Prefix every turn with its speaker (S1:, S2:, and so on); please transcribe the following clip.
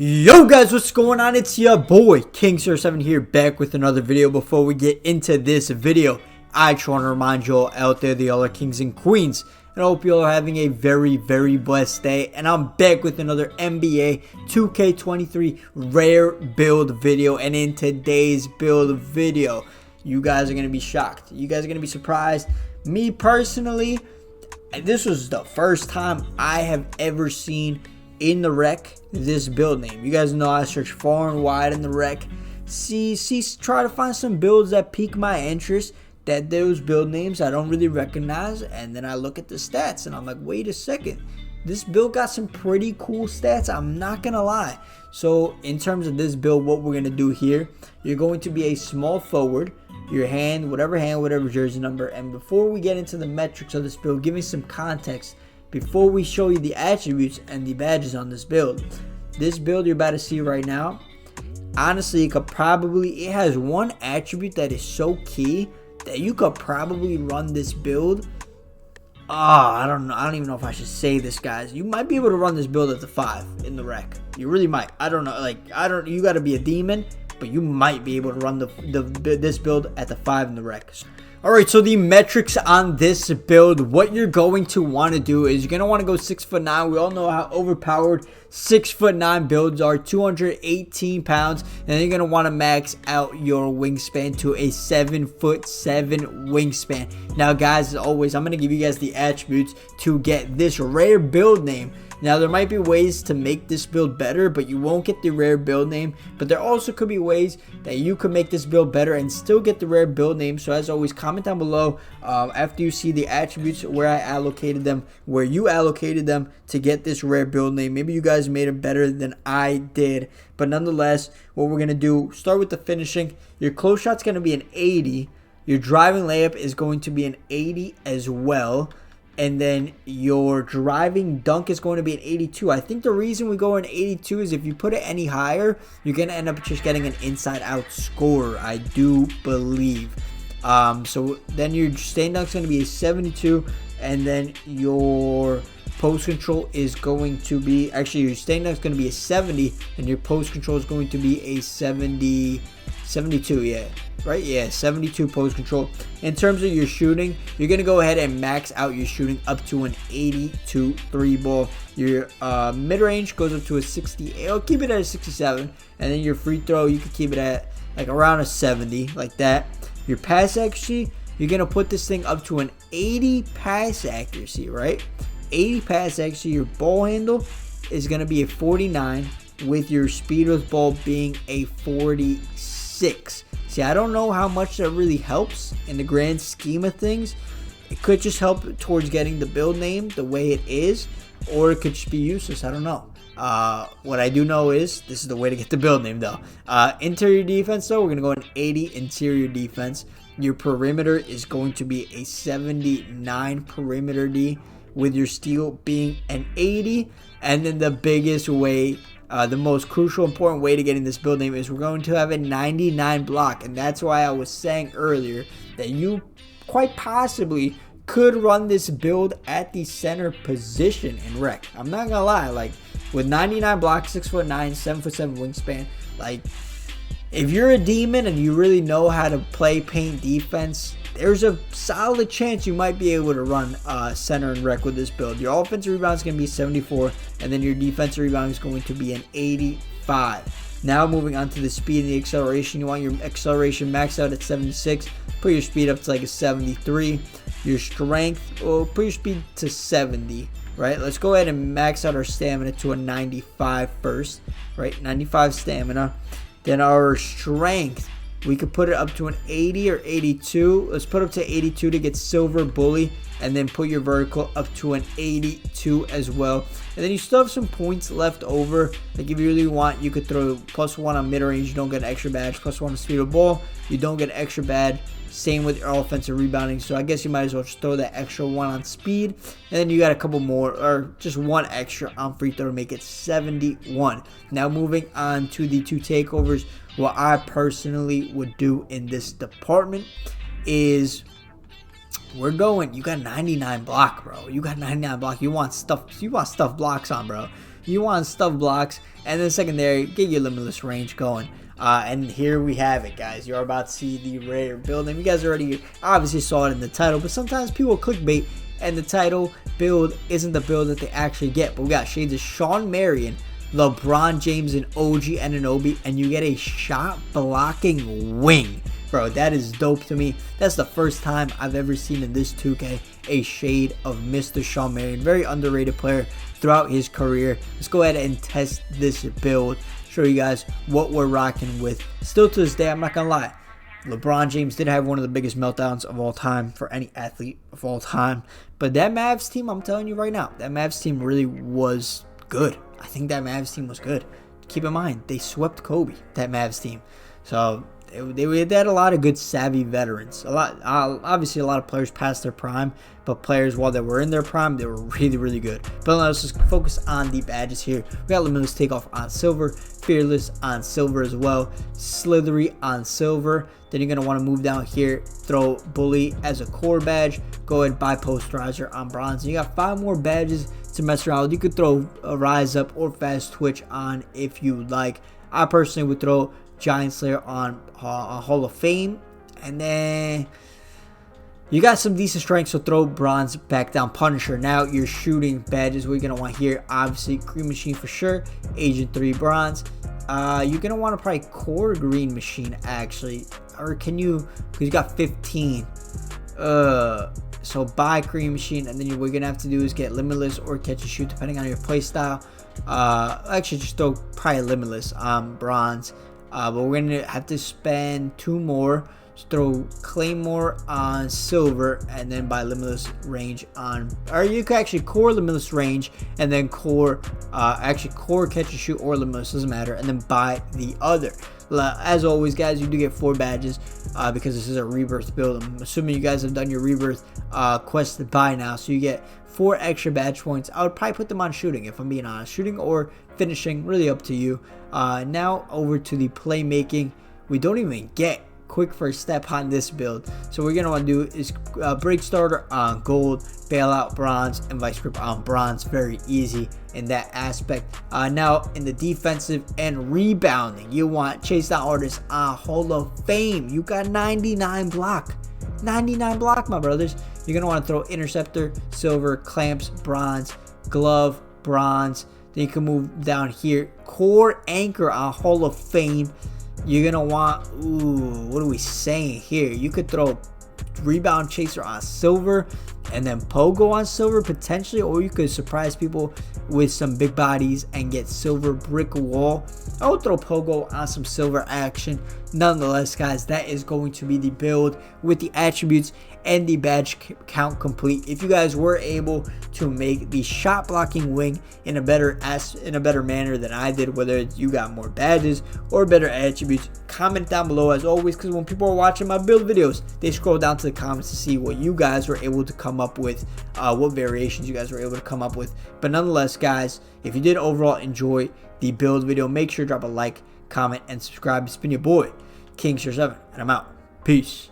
S1: Yo guys, what's going on? It's your boy King07 here, back with another video. Before we get into this video, I just want to remind you all out there, the all are kings and queens, and I hope you all are having a very blessed day. And I'm back with another NBA 2K23 rare build video. And in today's build video, you guys are going to be shocked. You guys are going to be surprised. Me personally, this was the first time I have ever seen in the rec this build name. You guys know I search far and wide in the rec, try to find some builds that pique my interest, that those build names I don't really recognize, and then I look at the stats and I'm like, wait a second, this build got some pretty cool stats, I'm not gonna lie. So in terms of this build, what we're gonna do here, you're going to be a small forward, your hand, whatever jersey number. And before we get into the metrics of this build, give me some context before we show you the attributes and the badges on this build. This build you're about to see right now, honestly, it has one attribute that is so key that you could probably run this build. I don't know. I don't even know if I should say this, guys. You might be able to run this build at the 5 in the rec. You really might. I don't know. You got to be a demon, but you might be able to run this build at the 5 in the rec. Alright, so the metrics on this build, what you're going to want to do is you're going to want to go 6'9". We all know how overpowered 6'9" builds are, 218 pounds. And then you're going to want to max out your wingspan to a 7'7" wingspan. Now, guys, as always, I'm going to give you guys the attributes to get this rare build name. Now, there might be ways to make this build better, but you won't get the rare build name. But there also could be ways that you could make this build better and still get the rare build name. So as always, comment down below after you see the attributes where I allocated them, where you allocated them to get this rare build name. Maybe you guys made it better than I did. But nonetheless, what we're going to do, start with the finishing. Your close shot's going to be an 80. Your driving layup is going to be an 80 as well. And then your driving dunk is going to be an 82. I think the reason we go an 82 is if you put it any higher, you're going to end up just getting an inside-out scorer, I do believe. So then your stand dunk is going to be a 72. And then your post control is going to be, actually your stand dunk is going to be a 70. And your post control is going to be a 72, yeah. Right, yeah, 72 post control. In terms of your shooting, you're going to go ahead and max out your shooting up to an 82 3 ball. Your mid-range goes up to a 60. I'll keep it at a 67. And then your free throw, you can keep it at like around a 70, like that. Your pass accuracy, you're going to put this thing up to an 80 pass accuracy, right? 80 pass accuracy. Your ball handle is going to be a 49 with your speed with ball being a 46. See, I don't know how much that really helps in the grand scheme of things. It could just help towards getting the build name the way it is, or it could just be useless. I don't know. What I do know is this is the way to get the build name, though. Interior defense, though, we're going to go an 80 interior defense. Your perimeter is going to be a 79 perimeter D, with your steal being an 80. And then the biggest way, the most crucial, important way to getting this build name is we're going to have a 99 block. And that's why I was saying earlier that you quite possibly could run this build at the center position in rec. I'm not gonna lie, like with 99 block, 6'9", 7'7" wingspan, like if you're a demon and you really know how to play paint defense, there's a solid chance you might be able to run center and rec with this build. Your offensive rebound is going to be 74, and then your defensive rebound is going to be an 85. Now moving on to the speed and the acceleration. You want your acceleration maxed out at 76. Put your speed up to like a 73. Your strength, put your speed to 70. Right, let's go ahead and max out our stamina to a 95 first. Right, 95 stamina. Then our strength, we could put it up to an 80 or 82. Let's put up to 82 to get silver bully, and then put your vertical up to an 82 as well. And then you still have some points left over. Like if you really want, you could throw +1 on mid-range. You don't get an extra badge. +1 on speed of ball. You don't get an extra badge. Same with your offensive rebounding. So I guess you might as well just throw that extra 1 on speed. And then you got a couple more, or just 1 extra on free throw to make it 71. Now moving on to the 2 takeovers. What I personally would do in this department is we're going, you got 99 block, bro. You got 99 block. You want stuff blocks on, bro. you want stuff blocks, and then secondary, get your limitless range going. And here we have it, guys. You're about to see the rare build, and you guys already obviously saw it in the title, but sometimes people clickbait and the title build isn't the build that they actually get. But we got shades of Shawn Marion, LeBron James, and OG Anunoby, and you get a shot blocking wing. Bro, that is dope to me. That's the first time I've ever seen in this 2K a shade of Mr. Shawn Marion. Very underrated player throughout his career. Let's go ahead and test this build. Show you guys what we're rocking with. Still to this day, I'm not gonna lie, LeBron James did have one of the biggest meltdowns of all time for any athlete of all time. But that Mavs team, I'm telling you right now, that Mavs team really was good. I think that Mavs team was good. Keep in mind, they swept Kobe, that Mavs team. So they had a lot of good savvy veterans. Obviously a lot of players past their prime, but players while they were in their prime, they were really good. But let's just focus on the badges here. We got Limitless Takeoff on silver, Fearless on silver as well, Slithery on silver. Then you're gonna want to move down here, throw Bully as a core badge. Go ahead and buy Posterizer on bronze. And you got 5 more badges to mess around with. You could throw a Rise Up or Fast Twitch on if you like. I personally would throw Giant Slayer on Hall of Fame, and then you got some decent strength, so throw bronze back down. Punisher. Now your shooting badges we're gonna want here, obviously Green Machine for sure, Agent 3 bronze. You're gonna want to probably core Green Machine actually, or can you? Because you got 15. So buy Green Machine, and then what you're gonna have to do is get Limitless or Catch and Shoot depending on your playstyle. Actually just throw probably Limitless on bronze. But we're gonna have to spend 2 more. Just throw Claymore on silver, and then buy Limitless Range on, or you could actually core Limitless Range and then core core Catch and Shoot or Limitless, doesn't matter, and then buy the other. As always, guys, you do get 4 badges because this is a rebirth build. I'm assuming you guys have done your rebirth quest by now, so you get 4 extra badge points. I would probably put them on shooting, if I'm being honest. Shooting or finishing, really up to you. Now over to the playmaking. We don't even get quick first step on this build, so what we're gonna want to do is break starter on gold, bailout bronze, and vice grip on bronze. Very easy in that aspect. Now in the defensive and rebounding, you want chase down artists on Hall of Fame. You got 99 block, my brothers. You're gonna want to throw interceptor silver, clamps bronze, glove bronze. Then you can move down here, core anchor on Hall of Fame. You're gonna want, what are we saying here? You could throw rebound chaser on silver, and then pogo on silver potentially, or you could surprise people with some big bodies and get silver brick wall. I would throw pogo on some silver action. Nonetheless, guys, that is going to be the build with the attributes and the badge count complete. If you guys were able to make the shot blocking wing in a better manner than I did, whether you got more badges or better attributes, comment down below as always, because when people are watching my build videos, they scroll down to the comments to see what you guys were able to come up with, what variations you guys were able to come up with. But nonetheless, guys, if you did overall enjoy the build video, make sure to drop a like, comment, and subscribe. It's been your boy, King7, and I'm out. Peace.